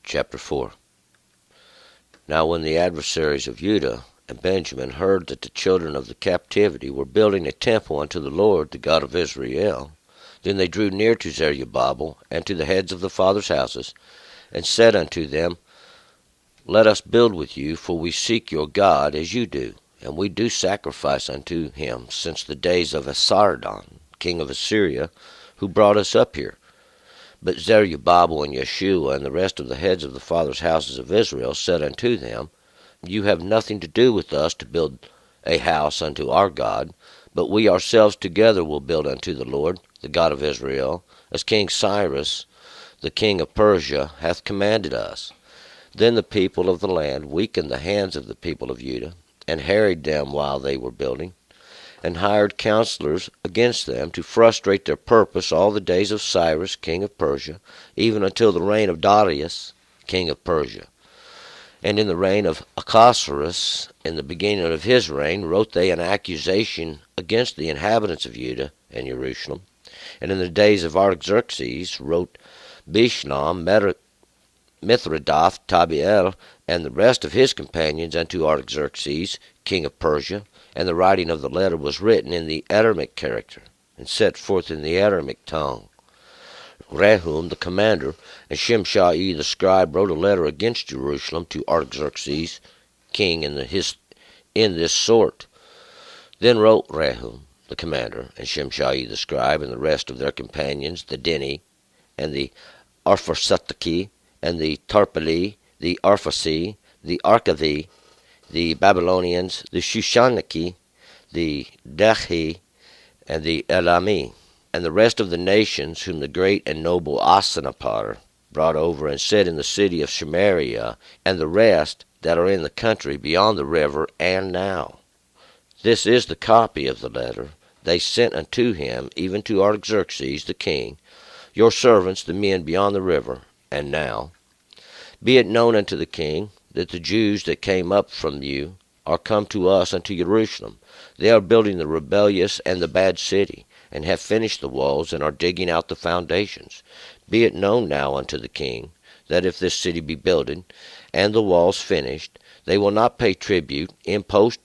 Chapter 4. Now when the adversaries of Judah and Benjamin heard that the children of the captivity were building a temple unto the Lord, the God of Israel, then they drew near to Zerubbabel and to the heads of the fathers' houses, and said unto them, Let us build with you, for we seek your God as you do, and we do sacrifice unto him since the days of Esarhaddon, king of Assyria, who brought us up here. But Zerubbabel and Yeshua and the rest of the heads of the fathers' houses of Israel said unto them, You have nothing to do with us to build a house unto our God, but we ourselves together will build unto the Lord, the God of Israel, as King Cyrus, the king of Persia, hath commanded us. Then the people of the land weakened the hands of the people of Judah, and harried them while they were building, and hired counselors against them to frustrate their purpose all the days of Cyrus, king of Persia, even until the reign of Darius, king of Persia. And in the reign of Ahasuerus, in the beginning of his reign, wrote they an accusation against the inhabitants of Judah and Jerusalem. And in the days of Artaxerxes wrote Bishlam, Mithridath, Tabiel, and the rest of his companions unto Artaxerxes, king of Persia, and the writing of the letter was written in the Aramaic character, and set forth in the Aramaic tongue. Rehum the commander and Shimshai the scribe wrote a letter against Jerusalem to Artaxerxes, king, in this sort. Then wrote Rehum the commander and Shimshai the scribe and the rest of their companions, the Deni, and the Arphaxadi, and the Tarpali, the Arphasi, the Arkathi, the Babylonians, the Shushaniki, the Dachi, and the Elami, and the rest of the nations whom the great and noble Asanappar brought over, and said in the city of Samaria, and the rest that are in the country beyond the river, and now. This is the copy of the letter they sent unto him, even to Artaxerxes the king, your servants, the men beyond the river, and now. Be it known unto the king, that the Jews that came up from you are come to us unto Jerusalem. They are building the rebellious and the bad city, and have finished the walls, and are digging out the foundations. Be it known now unto the king, that if this city be builded, and the walls finished, they will not pay tribute, impost,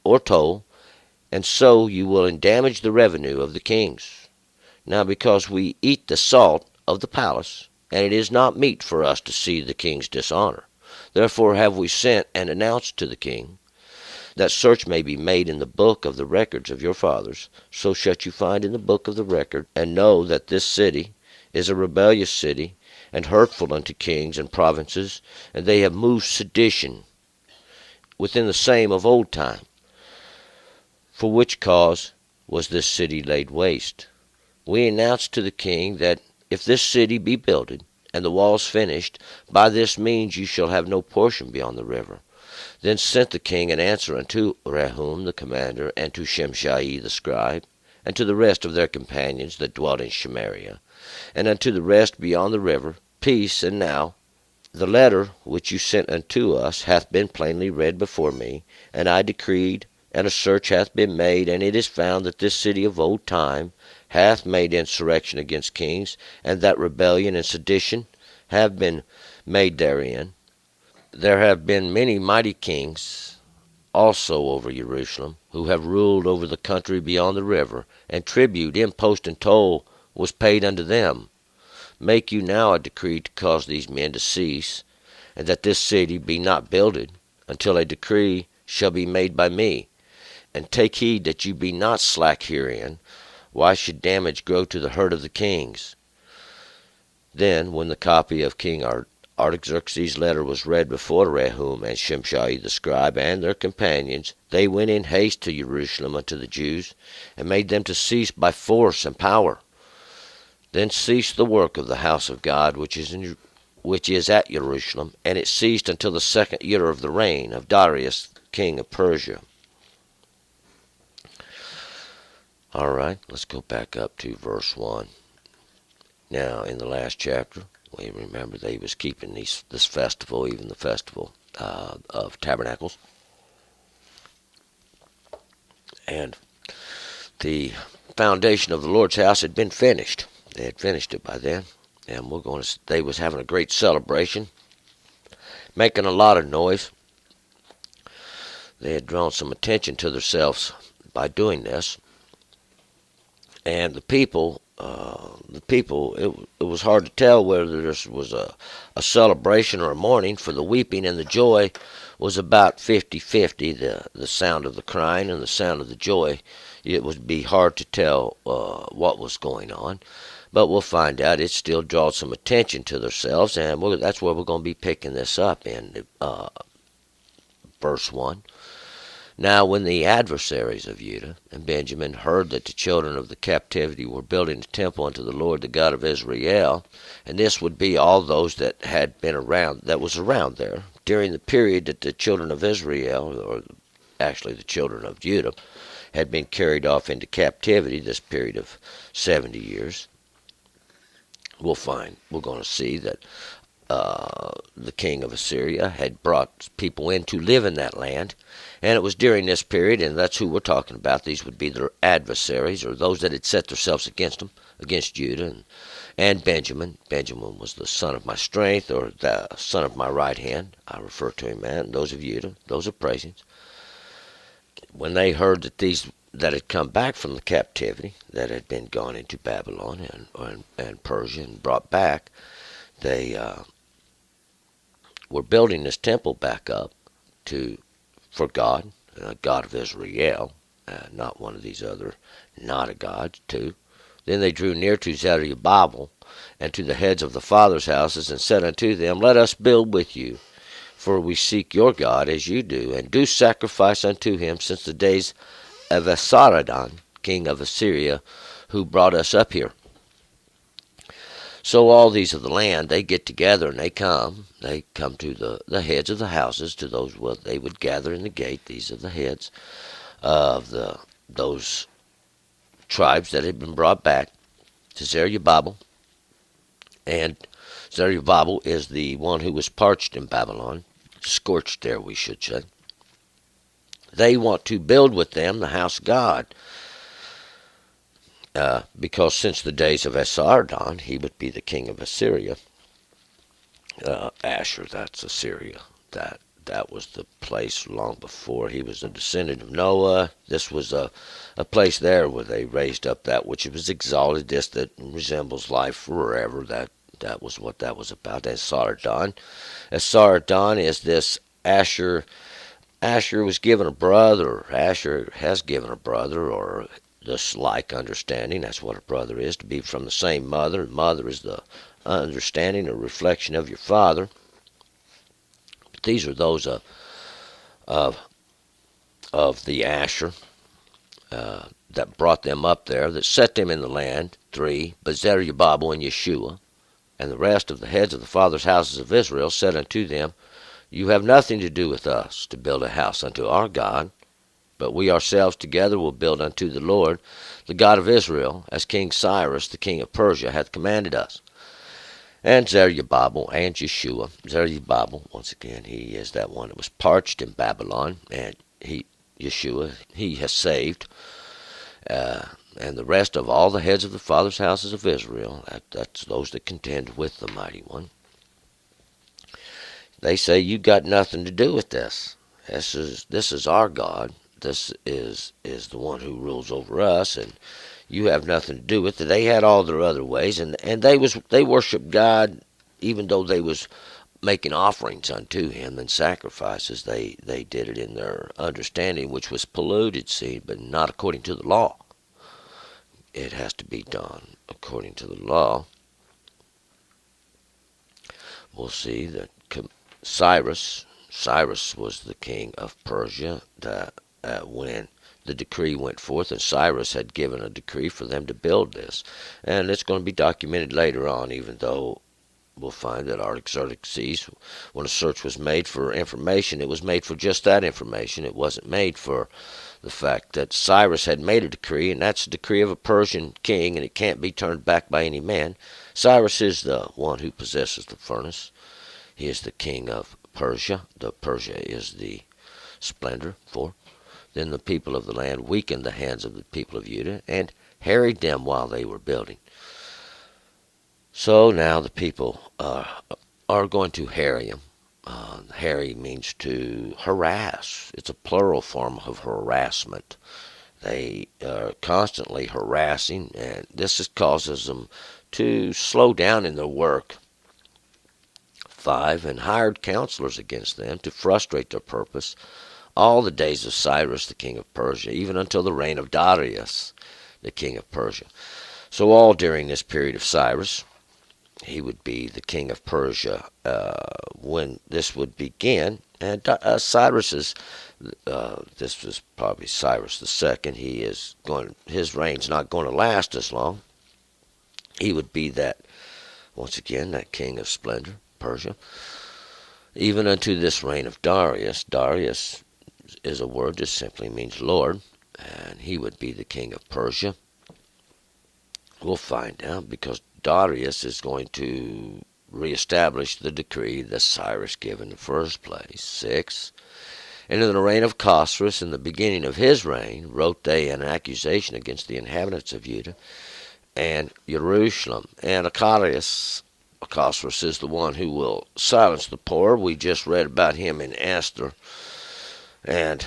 or toll, and so you will endamage the revenue of the kings. Now because we eat the salt of the palace, and it is not meet for us to see the king's dishonor, therefore have we sent and announced to the king, that search may be made in the book of the records of your fathers. So shall you find in the book of the record, and know that this city is a rebellious city, and hurtful unto kings and provinces, and they have moved sedition within the same of old time. For which cause was this city laid waste. We announced to the king that if this city be builded, and the walls finished, by this means you shall have no portion beyond the river. Then sent the king an answer unto Rehum the commander, and to Shimshai the scribe, and to the rest of their companions that dwelt in Samaria, and unto the rest beyond the river, Peace. And now the letter which you sent unto us hath been plainly read before me, and I decreed, and a search hath been made, and it is found that this city of old time hath made insurrection against kings, and that rebellion and sedition have been made therein. There have been many mighty kings also over Jerusalem, who have ruled over the country beyond the river, and tribute, impost, and toll was paid unto them. Make you now a decree to cause these men to cease, and that this city be not builded, until a decree shall be made by me. And take heed that you be not slack herein. Why should damage grow to the hurt of the kings? Then, when the copy of King Artaxerxes' letter was read before Rehum and Shimshai the scribe and their companions, they went in haste to Jerusalem unto the Jews, and made them to cease by force and power. Then ceased the work of the house of God which is at Jerusalem, and it ceased until the 2nd year of the reign of Darius king of Persia. All right, let's go back up to verse 1. Now, in the last chapter, we remember they was keeping this festival, even the festival of tabernacles. And the foundation of the Lord's house had been finished. They had finished it by then. And they was having a great celebration. making a lot of noise. They had drawn some attention to themselves by doing this, and it was hard to tell whether this was a celebration or a mourning, for the weeping and the joy was about 50-50, the sound of the crying and the sound of the joy. It would be hard to tell what was going on, but we'll find out. It still draws some attention to themselves, and that's where we're going to be picking this up in verse 1. Now when the adversaries of Judah and Benjamin heard that the children of the captivity were building a temple unto the Lord, the God of Israel, and this would be all those that had been around, that was around there, during the period that the children of Israel, or actually the children of Judah, had been carried off into captivity, this period of 70 years, we're going to see that the king of Assyria had brought people in to live in that land. And it was during this period, and that's who we're talking about. These would be their adversaries, or those that had set themselves against them, against Judah and Benjamin. Benjamin was the son of my strength, or the son of my right hand. I refer to him, and those of Judah, those are praisings. When they heard that these that had come back from the captivity, that had been gone into Babylon and Persia and brought back, they were building this temple back up for God, God of Israel, not one of these other not a gods, too. Then they drew near to Zerubbabel and to the heads of the fathers' houses, and said unto them, Let us build with you, for we seek your God as you do, and do sacrifice unto him since the days of Esarhaddon, king of Assyria, who brought us up here. So all these of the land, they get together and they come to the heads of the houses, to those they would gather in the gate. These are the heads of those tribes that had been brought back to Zerubbabel. And Zerubbabel is the one who was parched in Babylon, scorched there, we should say. They want to build with them the house of God. Because since the days of Esarhaddon, he would be the king of Assyria. Asher, that's Assyria. That was the place long before. He was a descendant of Noah. This was a place there where they raised up that which was exalted, this that resembles life forever. That was what that was about. Esarhaddon. Esarhaddon is this Asher. Asher was given a brother. Asher has given a brother, or this like understanding. That's what a brother is, to be from the same mother. Mother is the understanding or reflection of your father. But these are those of the Asher that brought them up there, that set them in the land. 3. But Zerubbabel and Yeshua, and the rest of the heads of the fathers' houses of Israel, said unto them, You have nothing to do with us to build a house unto our God, but we ourselves together will build unto the Lord, the God of Israel, as King Cyrus, the king of Persia, hath commanded us. And Zerubbabel and Yeshua, Zerubbabel, once again, he is that one that was parched in Babylon, and Yeshua, he has saved, and the rest of all the heads of the fathers' houses of Israel, that's those that contend with the Mighty One. They say, You got nothing to do with this. This is our God. This is the one who rules over us, and you have nothing to do with it. They had all their other ways, and they worshiped God, even though they was making offerings unto him and sacrifices. They did it in their understanding, which was polluted, see, but not according to the law. It has to be done according to the law. We'll see that Cyrus was the king of Persia when the decree went forth, and Cyrus had given a decree for them to build this. And it's going to be documented later on, even though we'll find that Artaxerxes, when a search was made for information, it was made for just that information. It wasn't made for the fact that Cyrus had made a decree, and that's a decree of a Persian king, and it can't be turned back by any man. Cyrus is the one who possesses the furnace. He is the king of Persia. The Persia is the splendor. 4. Then the people of the land weakened the hands of the people of Judah and harried them while they were building. So now the people are going to harry them. harry means to harass. It's a plural form of harassment. They are constantly harassing, and this causes them to slow down in their work. 5, and hired counselors against them to frustrate their purpose all the days of Cyrus, the king of Persia, even until the reign of Darius, the king of Persia. So all during this period of Cyrus, he would be the king of Persia when this would begin. And Cyrus's, this was probably Cyrus the second. His reign's not going to last as long. He would be that, once again, that king of splendor, Persia, even unto this reign of Darius. Darius is a word that simply means Lord, and he would be the king of Persia. We'll find out, because Darius is going to reestablish the decree that Cyrus gave in the first place. 6. And in the reign of Khosrus, in the beginning of his reign, wrote they an accusation against the inhabitants of Judah and Jerusalem. And Khosrus is the one who will silence the poor. We just read about him in Esther. And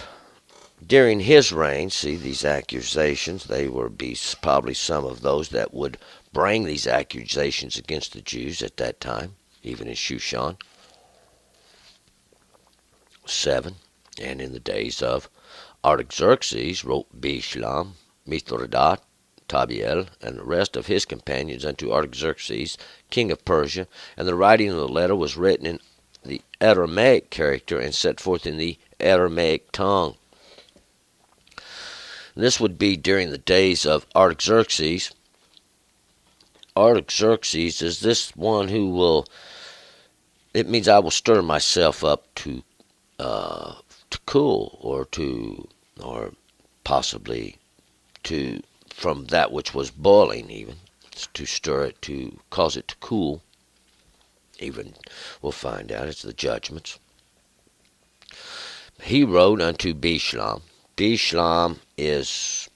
during his reign, see, these accusations, they would be probably some of those that would bring these accusations against the Jews at that time, even in Shushan. 7. And in the days of Artaxerxes wrote Bishlam, Mithridat, Tabiel, and the rest of his companions unto Artaxerxes, king of Persia, and the writing of the letter was written in the Aramaic character and set forth in the Aramaic tongue. This would be during the days of Artaxerxes. Artaxerxes is this one who will, it means I will stir myself up to cool, or possibly from that which was boiling, even to stir it, to cause it to cool. Even we'll find out it's the judgments. He wrote unto Bishlam. Bishlam is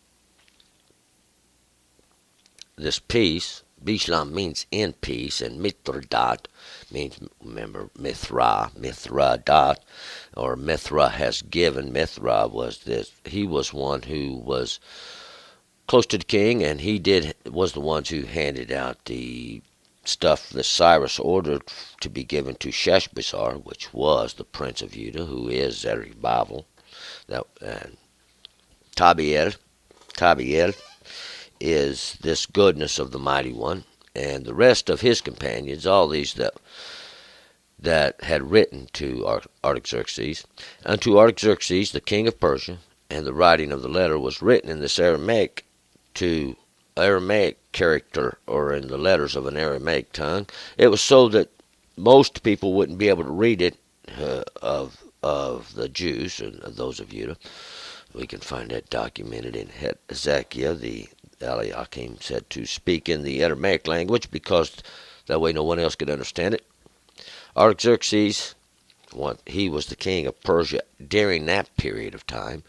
this peace. Bishlam means in peace, and Mithridat means, remember, Mithradat, or Mithra has given. Mithra was this. He was one who was close to the king, and was the ones who handed out the stuff that Cyrus ordered to be given to Sheshbazzar, which was the prince of Judah, who is Zerubbabel. And Tabiel is this goodness of the mighty one, and the rest of his companions, all these that had written to Artaxerxes, unto Artaxerxes the king of Persia, and the writing of the letter was written in this Aramaic character, or in the letters of an Aramaic tongue. It was so that most people wouldn't be able to read it, of the Jews and those of Judah. We can find that documented in Hezekiah. The Eliakim said to speak in the Aramaic language, because that way no one else could understand it. Artaxerxes, he was the king of Persia during that period of time.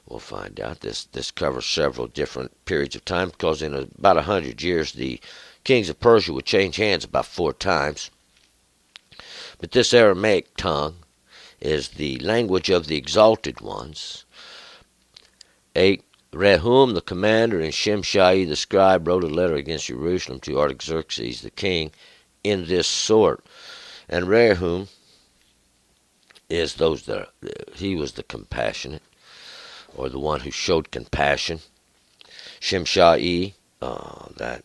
We'll find out. This covers several different periods of time, because in about 100 years the kings of Persia would change hands about 4 times. But this Aramaic tongue is the language of the exalted ones. 8. Rehum the commander and Shimshai the scribe wrote a letter against Jerusalem to Artaxerxes the king in this sort. And Rehum is he was the compassionate, or the one who showed compassion. Shimshai, that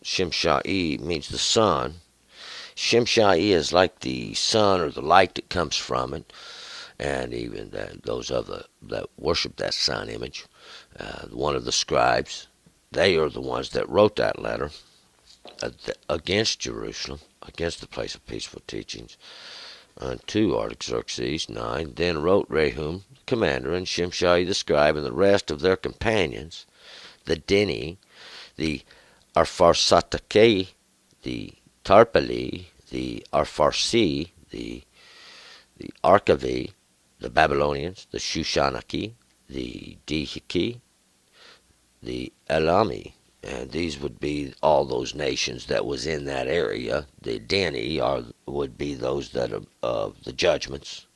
Shimshai means the sun. Shimshai is like the sun, or the light that comes from it, and even those that worship that sun image. One of the scribes, they are the ones that wrote that letter against Jerusalem, against the place of peaceful teachings, unto Artaxerxes. 9. Then wrote Rehum, the commander, and Shimshai the scribe, and the rest of their companions, the Deni, the Arpharsatake, the Tarpali, the Arpharsi, the Arkavi, the Babylonians, the Shushanaki, the Dihiki, the Elami, And these would be all those nations that was in that area. The Dani would be those that are of the judgments.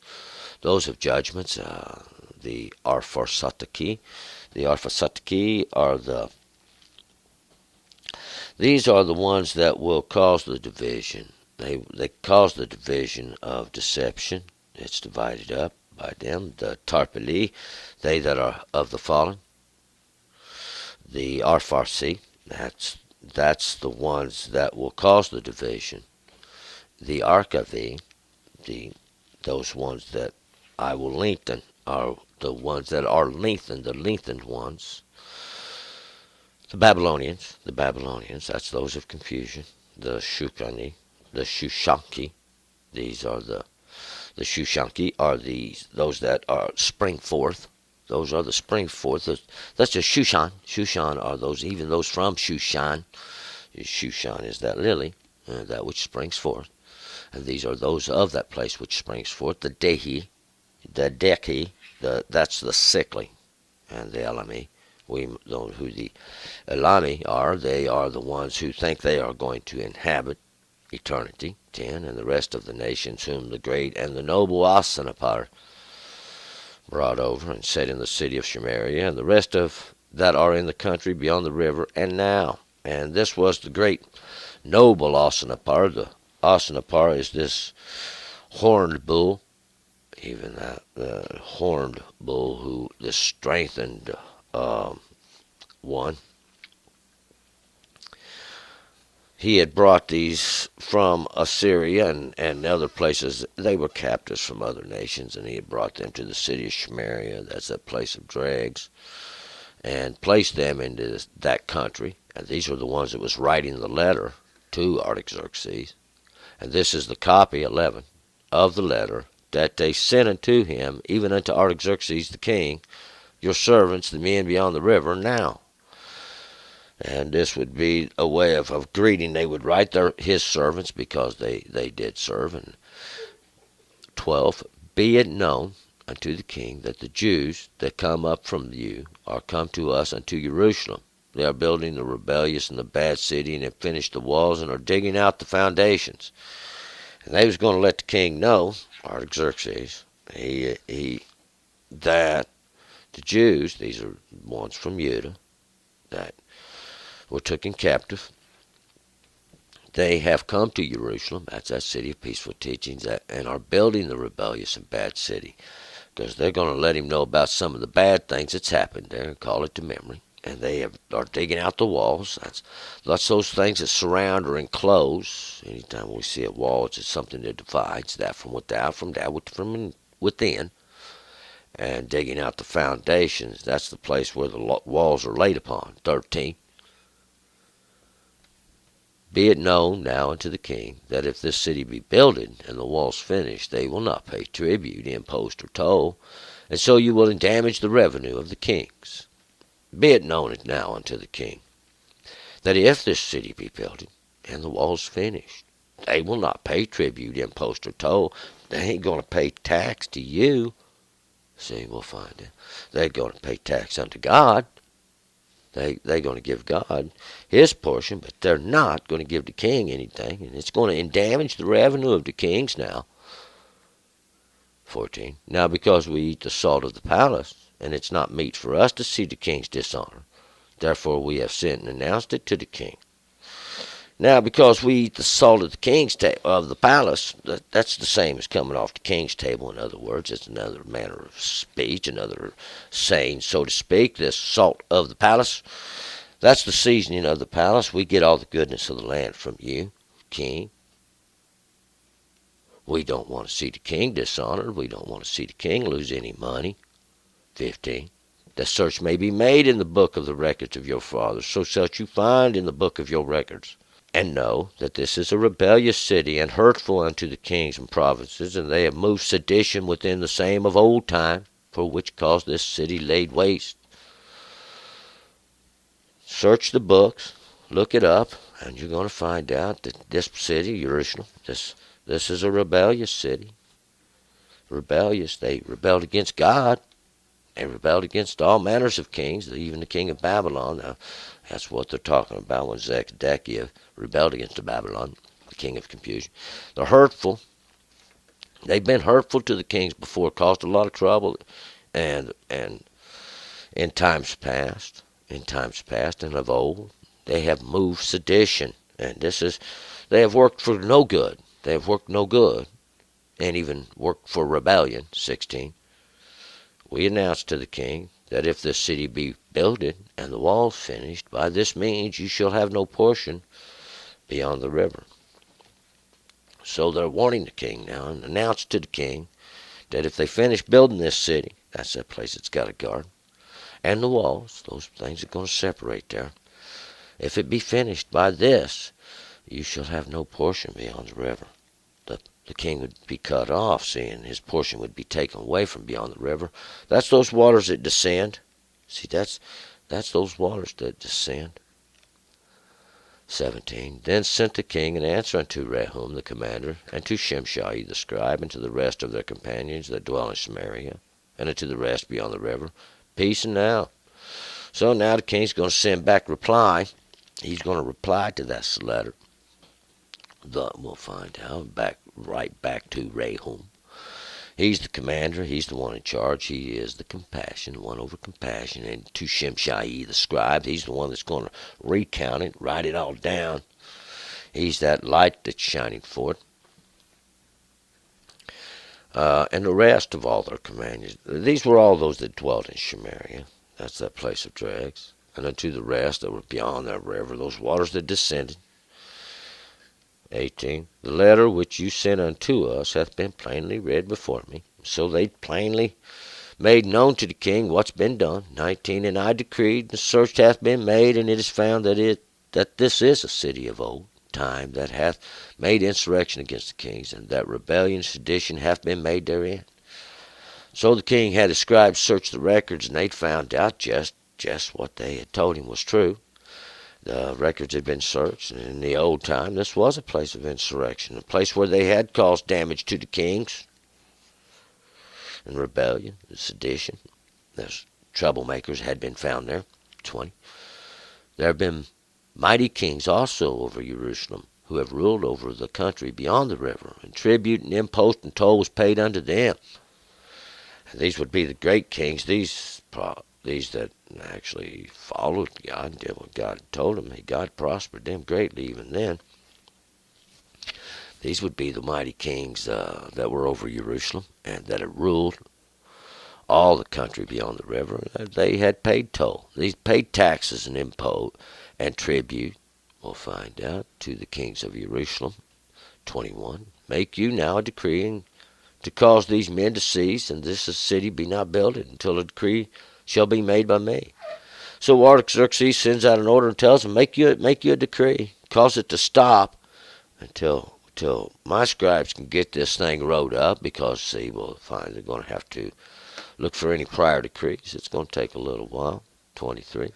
Those of judgments, the Arphaxadi. The Arphaxadi are these are the ones that will cause the division. They cause the division of deception. It's divided up by them. The Tarpeli, they that are of the fallen. The Arpharsi, that's the ones that will cause the division. The Arkavi, those ones that I will lengthen, are the ones that are lengthened, the lengthened ones. The Babylonians, that's those of confusion. The Shushani, the Shushanki, these are the Shushanki are those that are spring forth. Those are the spring forth. That's the Shushan. Shushan are those, even those from Shushan. Shushan is that lily, that which springs forth. And these are those of that place which springs forth. The Dehi, the Deki, that's the sickly. And the Elami, we know who the Elami are. They are the ones who think they are going to inhabit eternity. 10. And the rest of the nations whom the great and the noble Asenapar brought over and set in the city of Samaria, and the rest of that are in the country beyond the river, and now. And this was the great noble Asenapar. The Asenapar is this horned bull, even that horned bull, who this strengthened one. He had brought these from Assyria and other places. They were captives from other nations, and he had brought them to the city of Samaria, that's a place of dregs, and placed them into that country. And these are the ones that was writing the letter to Artaxerxes. And this is the copy, 11, of the letter that they sent unto him, even unto Artaxerxes the king, your servants, the men beyond the river, now. And this would be a way of greeting. They would write his servants, because they did serve. And 12, be it known unto the king that the Jews that come up from you are come to us unto Jerusalem. They are building the rebellious and the bad city, and have finished the walls, and are digging out the foundations. And they was going to let the king know, Artaxerxes, that the Jews, these are ones from Judah, that were taken captive, they have come to Jerusalem, that's that city of peaceful teachings, and are building the rebellious and bad city, because they're going to let him know about some of the bad things that's happened there and call it to memory. And they are digging out the walls. That's those things that surround or enclose. Anytime we see a wall, it's just something that divides that from without, from within. And digging out the foundations, that's the place where the walls are laid upon. 13. Be it known now unto the king, that if this city be builded, and the walls finished, they will not pay tribute, impost, or toll, and so you will damage the revenue of the kings. Be it known now unto the king, that if this city be builded, and the walls finished, they will not pay tribute, impost, or toll. They ain't going to pay tax to you. See, we'll find it. They're going to pay tax unto God. They're going to give God his portion, but they're not going to give the king anything, and it's going to damage the revenue of the kings now. 14. Now because we eat the salt of the palace, and it's not meet for us to see the king's dishonor, therefore we have sent and announced it to the king. Now because we eat the salt of the king's of the palace, that's the same as coming off the king's table. In other words, it's another manner of speech, another saying, so to speak. This salt of the palace, that's the seasoning of the palace. We get all the goodness of the land from you, king. We don't want to see the king dishonored. We don't want to see the king lose any money. 15. The search may be made in the book of the records of your fathers, so shall you find in the book of your records. And know that this is a rebellious city, and hurtful unto the kings and provinces, and they have moved sedition within the same of old time, for which cause this city laid waste. Search the books, look it up, and you're going to find out that this city, Jerusalem, this is a rebellious city. Rebellious. They rebelled against God. They rebelled against all manners of kings, even the king of Babylon. Now, that's what they're talking about when Zedekiah rebelled against Babylon, the king of confusion. They're hurtful. They've been hurtful to the kings before, caused a lot of trouble, and in times past and of old, they have moved sedition, and they have worked for no good. They have worked no good, and even worked for rebellion. 16. We announce to the king that if this city be builded and the walls finished, by this means you shall have no portion beyond the river. So they're warning the king now, and announce to the king that if they finish building this city, that's that place that's got a garden, and the walls, those things are going to separate there. If it be finished by this, you shall have no portion beyond the river. The king would be cut off, seeing his portion would be taken away from beyond the river. That's those waters that descend. See, that's those waters that descend. 17. Then sent the king an answer unto Rehum the commander, and to Shimshai the scribe, and to the rest of their companions that dwell in Samaria, and unto the rest beyond the river, peace and now. So now the king's going to send back reply. He's going to reply to that letter. We'll find out. Right back to Rehum. He's the commander. He's the one in charge. He is the compassion, the one over compassion. And to Shimshai the scribe, he's the one that's going to recount it, write it all down. He's that light that's shining forth. And the rest of all their companions. These were all those that dwelt in Samaria. That's that place of dregs. And unto the rest that were beyond that river, those waters that descended. 18. The letter which you sent unto us hath been plainly read before me. So they plainly made known to the king what's been done. 19. And I decreed, the search hath been made, and it is found that this is a city of old time that hath made insurrection against the kings, and that rebellion and sedition hath been made therein. So the king had his scribes search the records, and they'd found out just what they had told him was true. The records had been searched, and in the old time, this was a place of insurrection, a place where they had caused damage to the kings, and rebellion, and sedition. There's troublemakers had been found there. 20. There have been mighty kings also over Jerusalem, who have ruled over the country beyond the river, and tribute and impost and toll was paid unto them. And these would be the great kings, these that actually followed God and did what God told them. God prospered them greatly even then. These would be the mighty kings that were over Jerusalem and that had ruled all the country beyond the river. They had paid toll. These paid taxes and impost and tribute, we'll find out, to the kings of Jerusalem. 21. Make you now a decree to cause these men to cease, and this city be not builded until a decree shall be made by me. So Artaxerxes sends out an order and tells them, make you a decree, cause it to stop until my scribes can get this thing wrote up, because see, we'll find they're going to have to look for any prior decrees. It's going to take a little while. 23.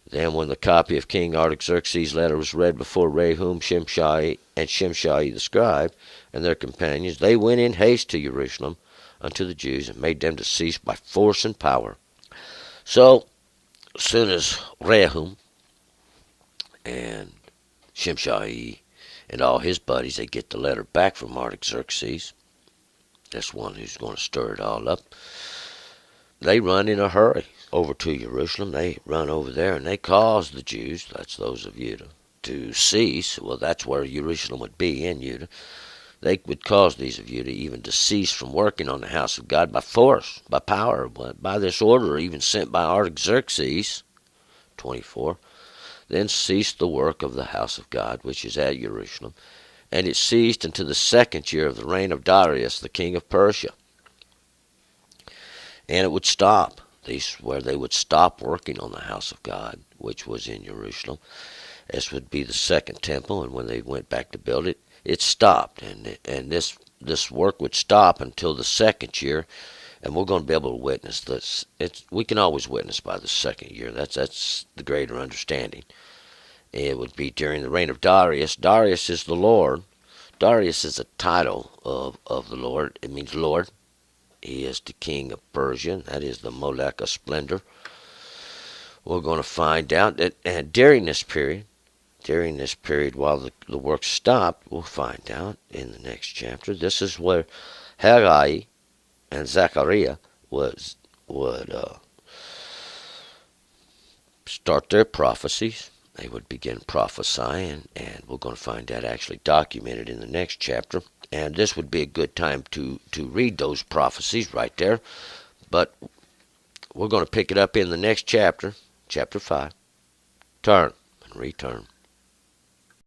Then when the copy of King Artaxerxes' letter was read before Rehum, Shimshai the scribe, and their companions, they went in haste to Jerusalem unto the Jews, and made them to cease by force and power. So, as soon as Rehum and Shimshai and all his buddies, they get the letter back from Artaxerxes, that's one who's going to stir it all up, they run in a hurry over to Jerusalem. They run over there, and they cause the Jews, that's those of Judah, to cease. Well, that's where Jerusalem would be, in Judah. They would cause these of Judah even to cease from working on the house of God by force, by power, by this order even sent by Artaxerxes. 24. Then ceased the work of the house of God, which is at Jerusalem, and it ceased unto the 2nd year of the reign of Darius, the king of Persia. And it would stop. These where they would stop working on the house of God, which was in Jerusalem. This would be the second temple, and when they went back to build it, it stopped, and this work would stop until the 2nd year, and we're going to be able to witness this. We can always witness by the 2nd year. That's the greater understanding. It would be during the reign of Darius. Darius is the Lord. Darius is a title of the Lord. It means Lord. He is the king of Persia. That is the Molech of splendor. We're going to find out that during this period, while the work stopped, we'll find out in the next chapter. This is where Haggai and Zechariah would start their prophecies. They would begin prophesying, and we're going to find that actually documented in the next chapter. And this would be a good time to read those prophecies right there. But we're going to pick it up in the next chapter, chapter 5. Turn and return.